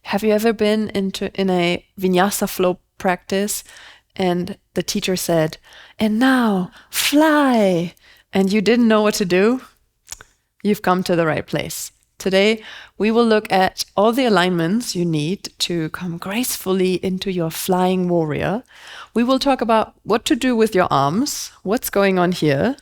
Have you ever been in a Vinyasa flow practice and the teacher said, "And now fly," and you didn't know what to do? You've come to the right place. Today, we will look at all the alignments you need to come gracefully into your flying warrior. We will talk about what to do with your arms, what's going on here,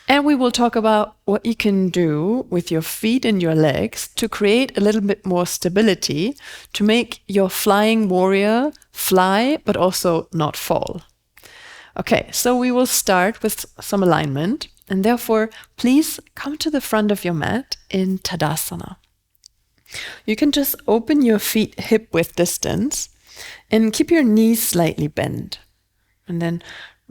and we will talk about what you can do with your feet and your legs to create a little bit more stability to make your flying warrior fly, but also not fall. Okay, so we will start with some alignment, and therefore, please come to the front of your mat in Tadasana. You can just open your feet hip-width distance and keep your knees slightly bent. And then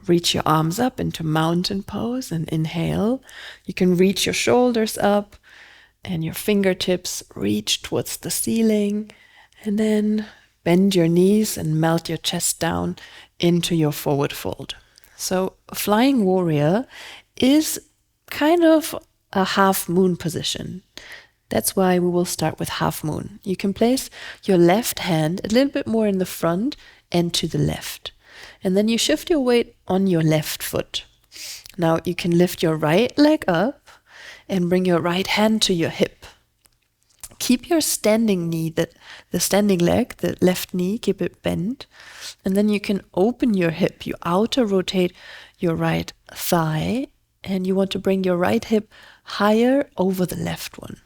reach your arms up into mountain pose and inhale. You can reach your shoulders up and your fingertips reach towards the ceiling. And then bend your knees and melt your chest down into your forward fold. So flying warrior is kind of a half moon position. That's why we will start with half moon. You can place your left hand a little bit more in the front and to the left. And then you shift your weight on your left foot. Now you can lift your right leg up and bring your right hand to your hip. Keep your standing knee, the standing leg, the left knee, keep it bent. And then you can open your hip. You outer rotate your right thigh and you want to bring your right hip higher over the left one.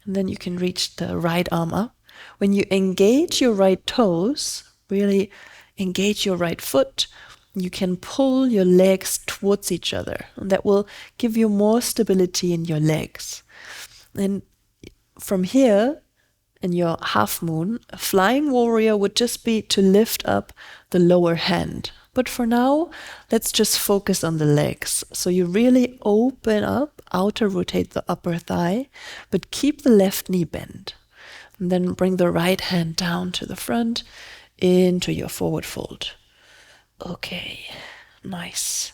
And then you can reach the right arm up. When you engage your right toes, really engage your right foot, you can pull your legs towards each other. And that will give you more stability in your legs. And from here, in your half moon, a flying warrior would just be to lift up the lower hand. But for now, let's just focus on the legs. So you really open up, outer rotate the upper thigh, but keep the left knee bent. And then bring the right hand down to the front, into your forward fold. Okay, nice.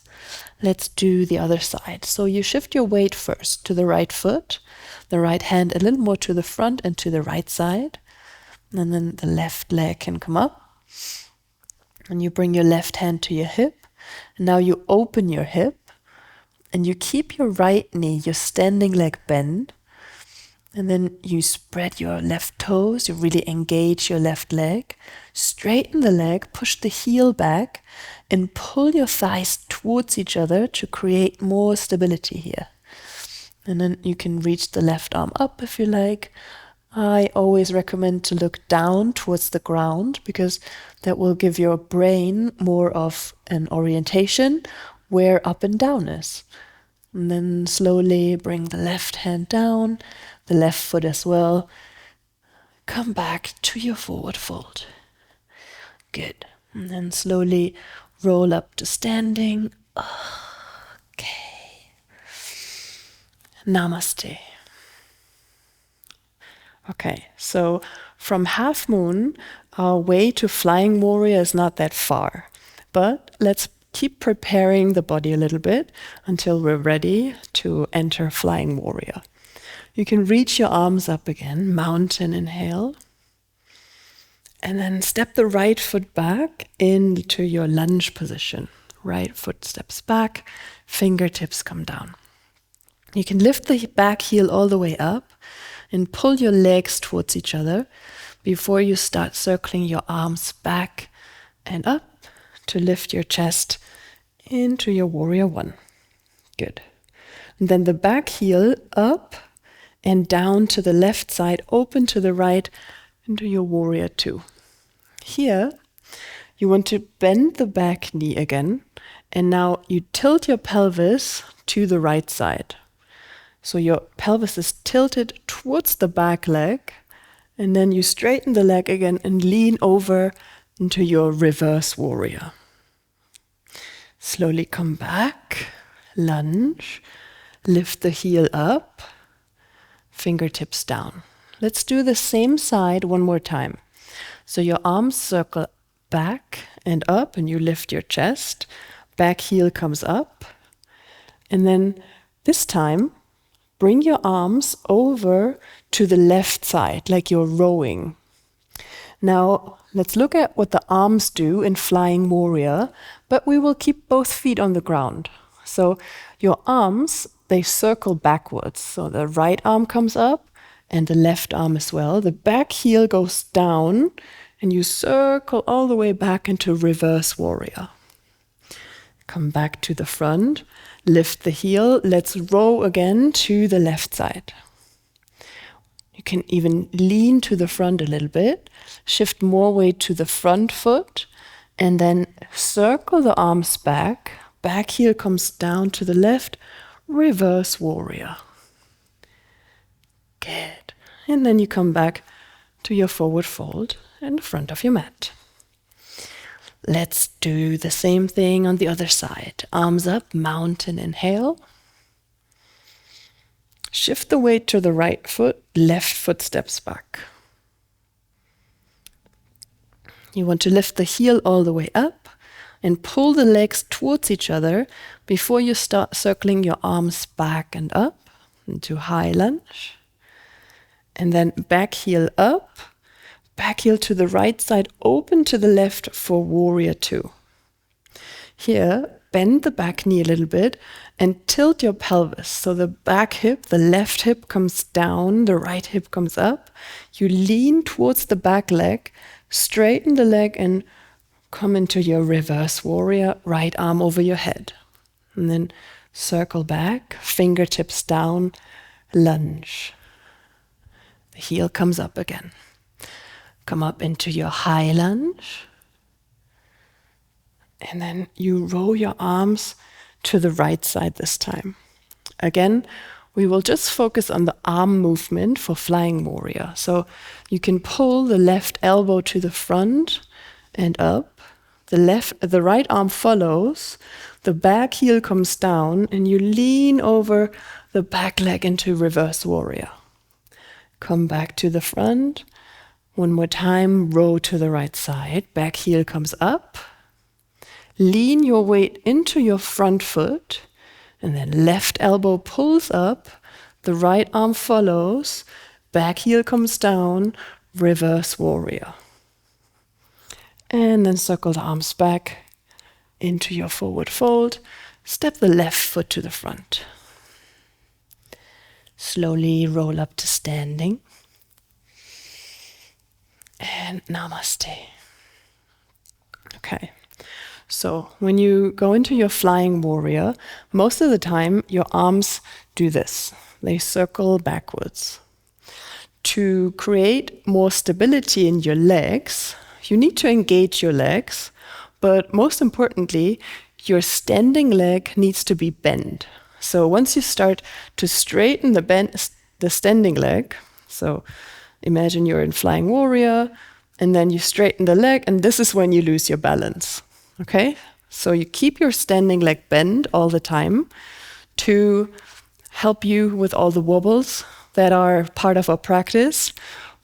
Let's do the other side. So you shift your weight first to the right foot, the right hand a little more to the front and to the right side. And then the left leg can come up. And you bring your left hand to your hip. And now you open your hip. And you keep your right knee, your standing leg bent. And then you spread your left toes, you really engage your left leg, straighten the leg, push the heel back, and pull your thighs towards each other to create more stability here. And then you can reach the left arm up if you like. I always recommend to look down towards the ground because that will give your brain more of an orientation where up and down is. And then slowly bring the left hand down, the left foot as well. Come back to your forward fold. Good. And then slowly roll up to standing. Okay. Namaste. Okay, so from half moon, our way to flying warrior is not that far. But let's keep preparing the body a little bit until we're ready to enter flying warrior. You can reach your arms up again, mountain inhale. And then step the right foot back into your lunge position. Right foot steps back, fingertips come down. You can lift the back heel all the way up and pull your legs towards each other before you start circling your arms back and up to lift your chest into your warrior one. Good. And then the back heel up and down to the left side, open to the right into your warrior two. Here, you want to bend the back knee again, and now you tilt your pelvis to the right side. So your pelvis is tilted towards the back leg, and then you straighten the leg again and lean over into your reverse warrior. Slowly come back, lunge, lift the heel up, fingertips down. Let's do the same side one more time. So your arms circle back and up and you lift your chest, back heel comes up, and then this time bring your arms over to the left side like you're rowing. Now, let's look at what the arms do in Flying Warrior, but we will keep both feet on the ground. So your arms, they circle backwards. So the right arm comes up and the left arm as well. The back heel goes down and you circle all the way back into Reverse Warrior. Come back to the front, lift the heel. Let's row again to the left side. You can even lean to the front a little bit, shift more weight to the front foot, and then circle the arms back. Back heel comes down to the left, Reverse Warrior. Good. And then you come back to your forward fold in the front of your mat. Let's do the same thing on the other side. Arms up, mountain inhale. Shift the weight to the right foot, left foot steps back. You want to lift the heel all the way up and pull the legs towards each other before you start circling your arms back and up into high lunge. And then back heel up, back heel to the right side, open to the left for Warrior Two. Here, bend the back knee a little bit and tilt your pelvis. So the back hip, the left hip comes down, the right hip comes up. You lean towards the back leg, straighten the leg and come into your Reverse Warrior, right arm over your head. And then circle back, fingertips down, lunge. The heel comes up again. Come up into your high lunge. And then you roll your arms to the right side this time. Again, we will just focus on the arm movement for Flying Warrior. So you can pull the left elbow to the front and up. The right arm follows. The back heel comes down and you lean over the back leg into Reverse Warrior. Come back to the front. One more time, row to the right side. Back heel comes up. Lean your weight into your front foot, and then left elbow pulls up, the right arm follows, back heel comes down, Reverse Warrior. And then circle the arms back into your forward fold. Step the left foot to the front. Slowly roll up to standing. And Namaste. Okay. So when you go into your Flying Warrior, most of the time your arms do this. They circle backwards. To create more stability in your legs, you need to engage your legs, but most importantly, your standing leg needs to be bent. So once you start to straighten the standing leg, so imagine you're in Flying Warrior, and then you straighten the leg, and this is when you lose your balance. Okay, so you keep your standing leg bent all the time to help you with all the wobbles that are part of our practice.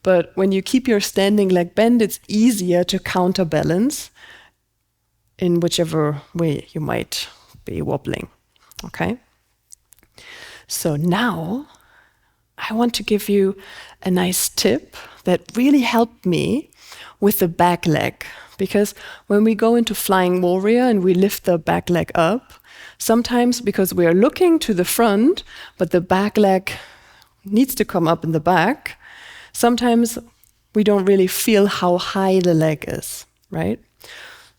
But when you keep your standing leg bent, it's easier to counterbalance in whichever way you might be wobbling. Okay, so now I want to give you a nice tip that really helped me with the back leg. Because when we go into Flying Warrior and we lift the back leg up, sometimes because we are looking to the front, but the back leg needs to come up in the back, sometimes we don't really feel how high the leg is, right?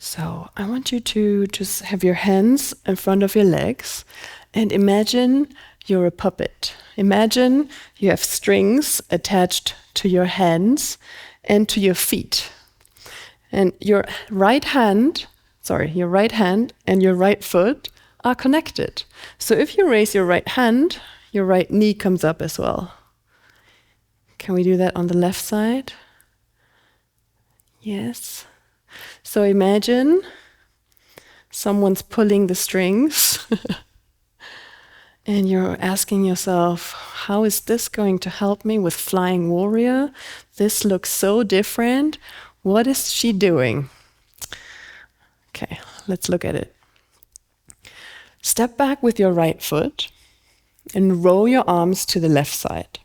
So I want you to just have your hands in front of your legs and imagine you're a puppet. Imagine you have strings attached to your hands and to your feet. And your right hand and your right foot are connected. So if you raise your right hand, your right knee comes up as well. Can we do that on the left side? Yes. So imagine someone's pulling the strings and you're asking yourself, how is this going to help me with Flying Warrior? This looks so different. What is she doing? Okay, let's look at it. Step back with your right foot and roll your arms to the left side.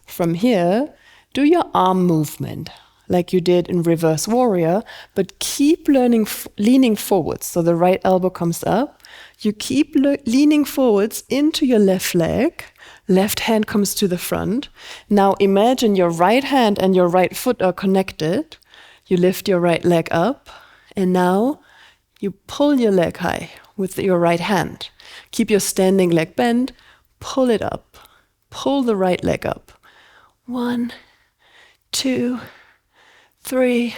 From here, do your arm movement. like you did in reverse warrior, but keep leaning forwards. So the right elbow comes up. You keep leaning forwards into your left leg. Left hand comes to the front. Now imagine your right hand and your right foot are connected. You lift your right leg up, and now you pull your leg high with your right hand. Keep your standing leg bent, pull it up. Pull the right leg up. 1, 2, 3,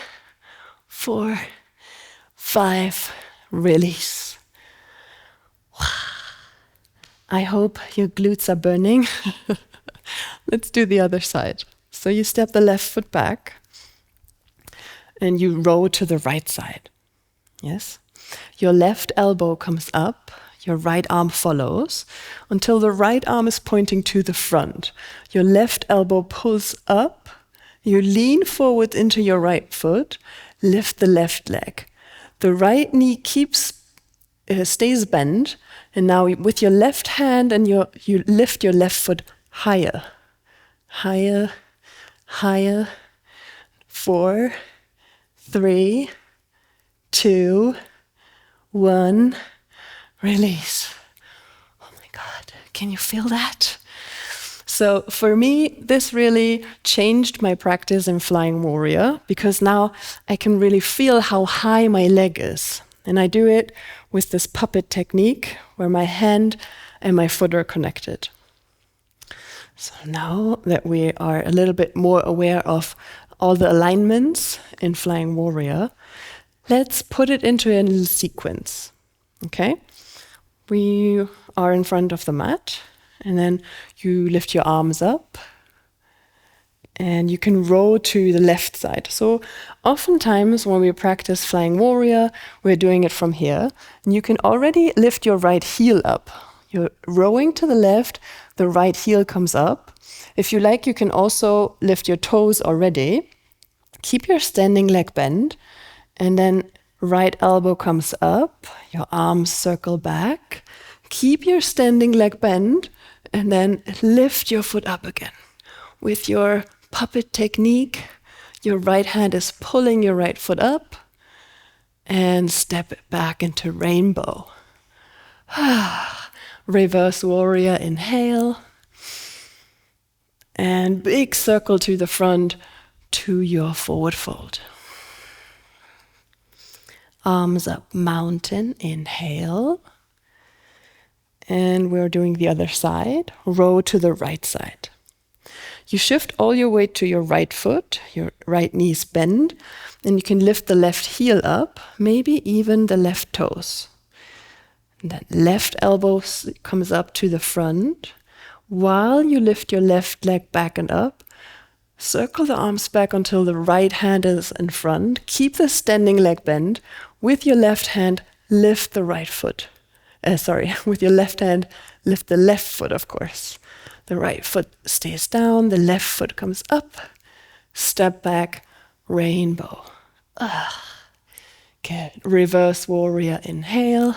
4, 5. Release. I hope your glutes are burning. Let's do the other side. So you step the left foot back and you roll to the right side. Yes? Your left elbow comes up, your right arm follows until the right arm is pointing to the front. Your left elbow pulls up, you lean forward into your right foot, lift the left leg. The right knee stays bent, and now with your left hand and you lift your left foot higher. Higher, higher. 4, 3, 2, 1. Release. Oh my God, can you feel that? So for me, this really changed my practice in Flying Warrior, because now I can really feel how high my leg is. And I do it with this puppet technique where my hand and my foot are connected. So now that we are a little bit more aware of all the alignments in Flying Warrior, let's put it into a little sequence. Okay? We are in front of the mat, and then you lift your arms up, and you can roll to the left side. So oftentimes when we practice Flying Warrior, we're doing it from here, and you can already lift your right heel up. You're rowing to the left, the right heel comes up. If you like, you can also lift your toes already. Keep your standing leg bent, and then right elbow comes up, your arms circle back. Keep your standing leg bent, and then lift your foot up again. With your puppet technique, your right hand is pulling your right foot up, and step it back into rainbow. Reverse warrior, inhale. And big circle to the front to your forward fold. Arms up, mountain, inhale. And we're doing the other side. Row to the right side. You shift all your weight to your right foot, your right knees bend, and you can lift the left heel up, maybe even the left toes. And that left elbow comes up to the front. While you lift your left leg back and up, circle the arms back until the right hand is in front. Keep the standing leg bent. With your left hand, lift the right foot. With your left hand, lift the left foot, of course. The right foot stays down, the left foot comes up. Step back, rainbow. Good. Reverse warrior, inhale.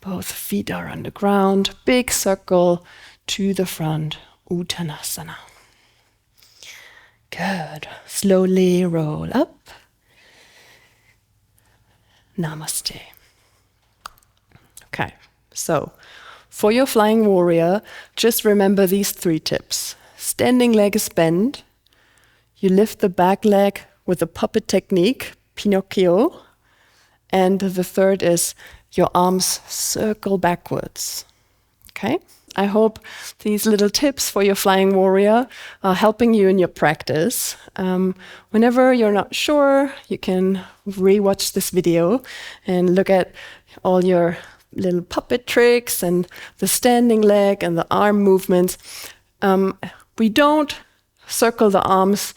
Both feet are on the ground. Big circle to the front, Uttanasana. Good. Slowly roll up. Namaste. Okay, so for your Flying Warrior, just remember these 3 tips. Standing leg is bent. You lift the back leg with the puppet technique, Pinocchio. And the third is your arms circle backwards. Okay? I hope these little tips for your Flying Warrior are helping you in your practice. Whenever you're not sure, you can rewatch this video and look at all your little puppet tricks and the standing leg and the arm movements. We don't circle the arms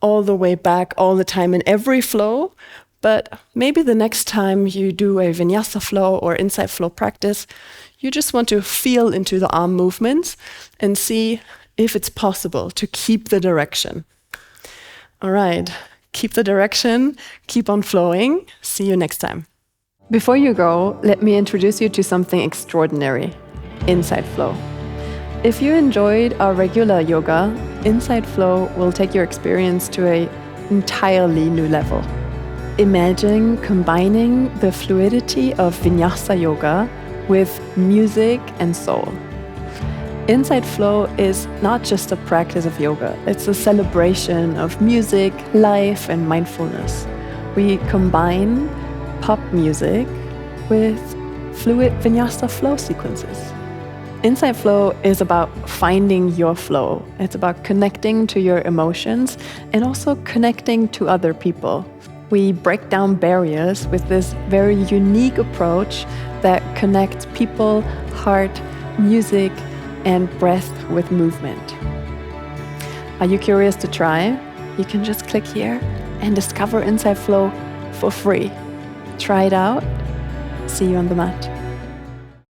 all the way back all the time in every flow, but maybe the next time you do a Vinyasa flow or inside flow practice, you just want to feel into the arm movements and see if it's possible to keep the direction. All right, keep the direction, keep on flowing. See you next time. Before you go, let me introduce you to something extraordinary, inside flow. If you enjoyed our regular yoga, Inside Flow will take your experience to an entirely new level. Imagine combining the fluidity of Vinyasa yoga with music and soul. Inside Flow is not just a practice of yoga, it's a celebration of music, life, and mindfulness. We combine pop music with fluid Vinyasa flow sequences. Inside Flow is about finding your flow. It's about connecting to your emotions and also connecting to other people. We break down barriers with this very unique approach that connects people, heart, music, and breath with movement. Are you curious to try? You can just click here and discover Inside Flow for free. Try it out. See you on the mat.